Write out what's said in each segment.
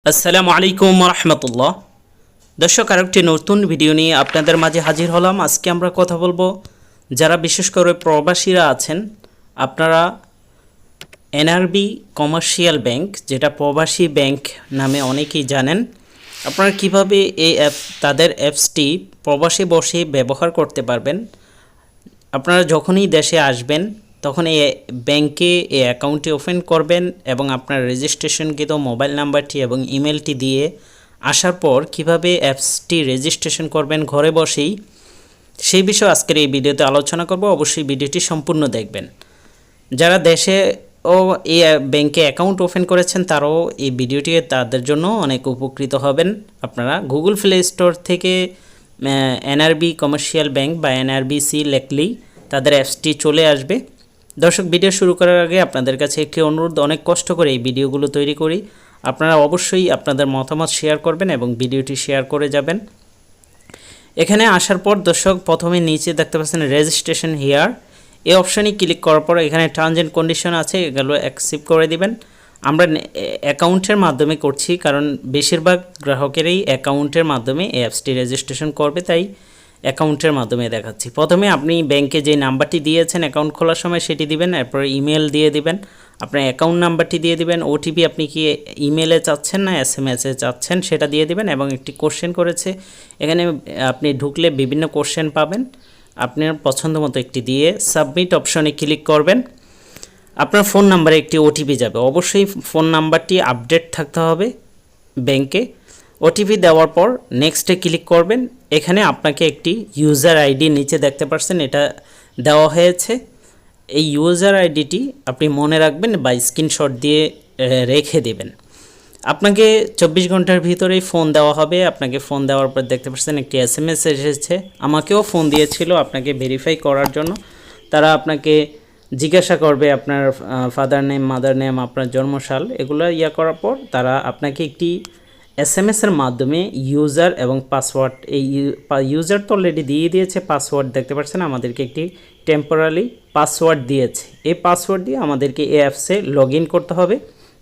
আসসালামু আলাইকুম রহমতুল্লাহ। দর্শক, আরেকটি নতুন ভিডিও নিয়ে আপনাদের মাঝে হাজির হলাম। আজকে আমরা কথা বলবো যারা বিশেষ করে প্রবাসীরা আছেন, আপনারা এনআরবি কমার্শিয়াল ব্যাংক, যেটা প্রবাসী ব্যাংক নামে অনেকেই জানেন, আপনারা কিভাবে এই তাদের অ্যাপসটি প্রবাসী বসে ব্যবহার করতে পারবেন। আপনারা যখনই দেশে আসবেন তখন এই ব্যাংকে এই অ্যাকাউন্টটি ওপেন করবেন এবং আপনার রেজিস্ট্রেশনকৃত মোবাইল নাম্বারটি এবং ইমেলটি দিয়ে আসার পর কিভাবে অ্যাপসটি রেজিস্ট্রেশন করবেন ঘরে বসেই, সেই বিষয়ে আজকের এই ভিডিওতে আলোচনা করব। অবশ্যই ভিডিওটি সম্পূর্ণ দেখবেন। যারা দেশে ও এই ব্যাংকে অ্যাকাউন্ট ওপেন করেছেন তারাও এই ভিডিওটি তাদের জন্য অনেক উপকৃত হবেন। আপনারা গুগল প্লে স্টোর থেকে এনআরবি কমার্শিয়াল ব্যাংক বা এনআরবিসি লেখলেই তাদের অ্যাপসটি চলে আসবে। দর্শক, ভিডিও শুরু করার আগে আপনাদের কাছে একটি অনুরোধ, অনেক কষ্ট করে এই ভিডিওগুলো তৈরি করি, আপনারা অবশ্যই আপনাদের মতামত শেয়ার করবেন এবং ভিডিওটি শেয়ার করে যাবেন। এখানে আসার পর দর্শক, প্রথমে নিচে দেখতে পাচ্ছেন রেজিস্ট্রেশন হিয়ার, এই অপশানে ক্লিক করার পর এখানে টার্মস অ্যান্ড কন্ডিশন আছে, এগুলো অ্যাকসেপ্ট করে দিবেন। আমরা অ্যাকাউন্টের মাধ্যমে করছি, কারণ বেশিরভাগ গ্রাহকেরই অ্যাকাউন্টের মাধ্যমে এই অ্যাপসটি রেজিস্ট্রেশন করবে, তাই অ্যাকাউন্টের মাধ্যমে দেখাচ্ছি। প্রথমে আপনি ব্যাংকে যে নাম্বারটি দিয়েছেন অ্যাকাউন্ট খোলার সময় সেটি দিবেন, এরপর ইমেল দিয়ে দিবেন, আপনার অ্যাকাউন্ট নাম্বারটি দিয়ে দিবেন, ওটিপি আপনি কি ইমেলে চাচ্ছেন না এসএমএসে চাচ্ছেন সেটা দিয়ে দিবেন, এবং একটি কোশ্চেন করেছে এখানে আপনি ঢুকলে বিভিন্ন কোশ্চেন পাবেন, আপনার পছন্দ মতো একটি দিয়ে সাবমিট অপশনে ক্লিক করবেন। আপনার ফোন নাম্বারে একটি ওটিপি যাবে, অবশ্যই ফোন নাম্বারটি আপডেট থাকতে হবে ব্যাংকে। ওটিপি দেওয়ার পর নেক্সটে ক্লিক করবেন। এখানে আপনাকে একটি ইউজার আইডি নিচে দেখতে পাচ্ছেন এটা দেওয়া হয়েছে, এই ইউজার আইডিটি আপনি মনে রাখবেন বা স্ক্রিনশট দিয়ে রেখে দেবেন। আপনাকে 24 ঘন্টার ভিতরেই ফোন দেওয়া হবে। আপনাকে ফোন দেওয়ার পর দেখতে পাচ্ছেন একটি এসএমএস এসেছে, আমাকেও ফোন দিয়েছিল আপনাকে ভেরিফাই করার জন্য। তারা আপনাকে জিজ্ঞাসা করবে আপনার ফাদার নেম, মাদার নেম, আপনার জন্মসাল, এগুলো করার পর তারা আপনাকে একটি এসএমএসের মাধ্যমে ইউজার এবং পাসওয়ার্ড, এই ইউজার তো অলরেডি দিয়ে দিয়েছে, পাসওয়ার্ড দেখতে পাচ্ছেন আমাদেরকে একটি টেম্পোরারি পাসওয়ার্ড দিয়েছে। এই পাসওয়ার্ড দিয়ে আমাদেরকে এই অ্যাপসে লগ ইন করতে হবে।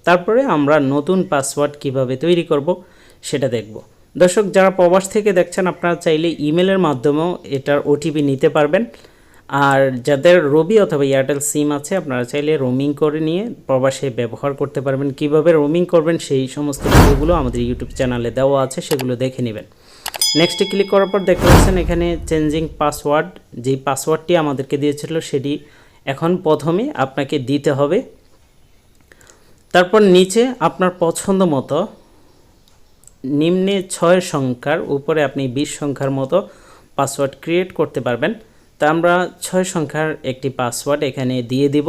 তারপরে আমরা নতুন পাসওয়ার্ড কিভাবে তৈরি করব সেটা দেখব। দর্শক, যারা প্রবাস থেকে দেখছেন আপনারা চাইলে ইমেলের মাধ্যমেও এটার ওটিপি নিতে পারবেন। আর যাদের রবি অথবা এয়ারটেল সিম আছে আপনারা চাইলে রোমিং করে নিয়ে প্রবাসে ব্যবহার করতে পারবেন। কিভাবে রোমিং করবেন সেই সমস্ত ভিডিওগুলো আমাদের ইউটিউব চ্যানেলে দেওয়া আছে, সেগুলো দেখে নেবেন। নেক্সটে ক্লিক করার পর দেখতে পাচ্ছেন এখানে চেঞ্জিং পাসওয়ার্ড, যেই পাসওয়ার্ডটি আমাদেরকে দিয়েছিল সেটি এখন প্রথমে আপনাকে দিতে হবে। তারপর নিচে আপনার পছন্দ মতো নিম্নে 6 সংখ্যার উপরে আপনি 20 সংখ্যার মতো পাসওয়ার্ড ক্রিয়েট করতে পারবেন। তা আমরা 6 সংখ্যার একটি পাসওয়ার্ড এখানে দিয়ে দিব।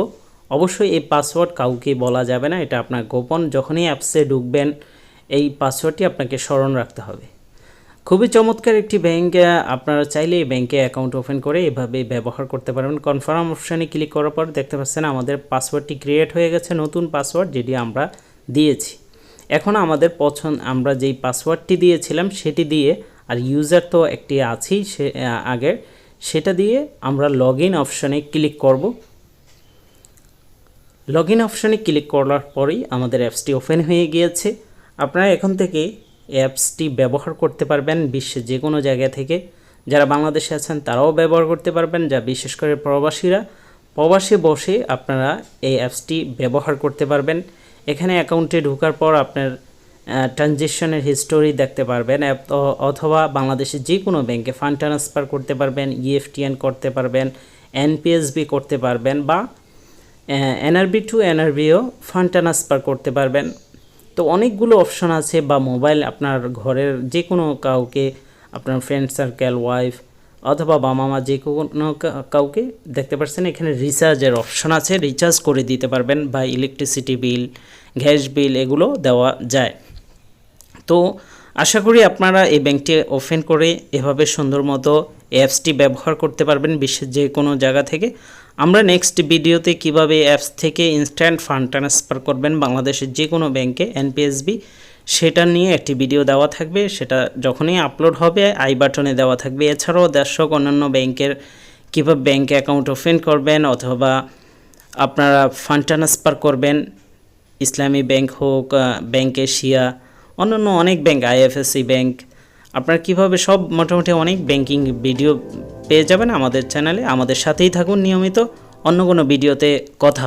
অবশ্যই এই পাসওয়ার্ড কাউকে বলা যাবে না, এটা আপনার গোপন। যখনই অ্যাপসে ঢুকবেন এই পাসওয়ার্ডটি আপনাকে স্মরণ রাখতে হবে। খুবই চমৎকার একটি ব্যাংক, আপনারা চাইলে এই ব্যাংকে অ্যাকাউন্ট ওপেন করে এভাবে ব্যবহার করতে পারবেন। কনফার্ম অপশানে ক্লিক করার পর দেখতে পাচ্ছেন আমাদের পাসওয়ার্ডটি ক্রিয়েট হয়ে গেছে, নতুন পাসওয়ার্ড যেটি আমরা দিয়েছি। এখন আমাদের আমরা যেই পাসওয়ার্ডটি দিয়েছিলাম সেটি দিয়ে, আর ইউজার তো একটি আছেই সে আগের, সেটা দিয়ে আমরা লগ ইন অপশানে ক্লিক করব। লগ ইন অপশানে ক্লিক করার পরেই আমাদের অ্যাপসটি ওপেন হয়ে গিয়েছে। আপনারা এখন থেকে অ্যাপসটি ব্যবহার করতে পারবেন বিশ্বের যে কোনো জায়গা থেকে। যারা বাংলাদেশে আছেন তারাও ব্যবহার করতে পারবেন, যা বিশেষ করে প্রবাসীরা প্রবাসে বসে আপনারা এই অ্যাপসটি ব্যবহার করতে পারবেন। এখানে অ্যাকাউন্টে ঢোকার পর আপনার ট্রানজ্যাকশনের হিস্টোরি দেখতে পারবেন, অথবা বাংলাদেশের যে কোনো ব্যাংকে ফান্ড ট্রান্সফার করতে পারবেন, ইএফটিএন করতে পারবেন, এনপিএসবি করতে পারবেন, বা এনআরবি টু এনআরবিও ফান্ড ট্রান্সফার করতে পারবেন। তো অনেকগুলো অপশন আছে, বা মোবাইল আপনার ঘরের যে কোনো কাউকে, আপনার ফ্রেন্ড সার্কেল, ওয়াইফ অথবা মামা, যে কোনো কাউকে দেখতে পাচ্ছেন এখানে রিচার্জের অপশন আছে, রিচার্জ করে দিতে পারবেন, বা ইলেকট্রিসিটি বিল, গ্যাস বিল এগুলো দেওয়া যায়। তো আশা করি আপনারা এই ব্যাংকটি ওপেন করে এভাবে সুন্দর মতো অ্যাপসটি ব্যবহার করতে পারবেন বিশ্বের যে কোনো জায়গা থেকে। আমরা নেক্সট ভিডিওতে কিভাবে অ্যাপস থেকে ইনস্ট্যান্ট ফান্ড ট্রান্সফার করবেন বাংলাদেশের যে কোনো ব্যাংকে এনপিএসবি, সেটা নিয়ে একটি ভিডিও দেওয়া থাকবে, সেটা যখনই আপলোড হবে আই বাটনে দেওয়া থাকবে। এছাড়াও দর্শক, অন্যান্য ব্যাংকের কীভাবে ব্যাংকে অ্যাকাউন্ট ওপেন করবেন অথবা আপনারা ফান্ড ট্রান্সফার করবেন, ইসলামী ব্যাংক হোক, ব্যাংক এশিয়া অন্যান্য অনেক ব্যাংক, আইএফএসসি ব্যাংক, আপনারা কীভাবে সব মোটামুটি অনেক ব্যাংকিং ভিডিও পেয়ে যাবেন আমাদের চ্যানেলে। আমাদের সাথেই থাকুন নিয়মিত, অন্য কোনো ভিডিওতে কথা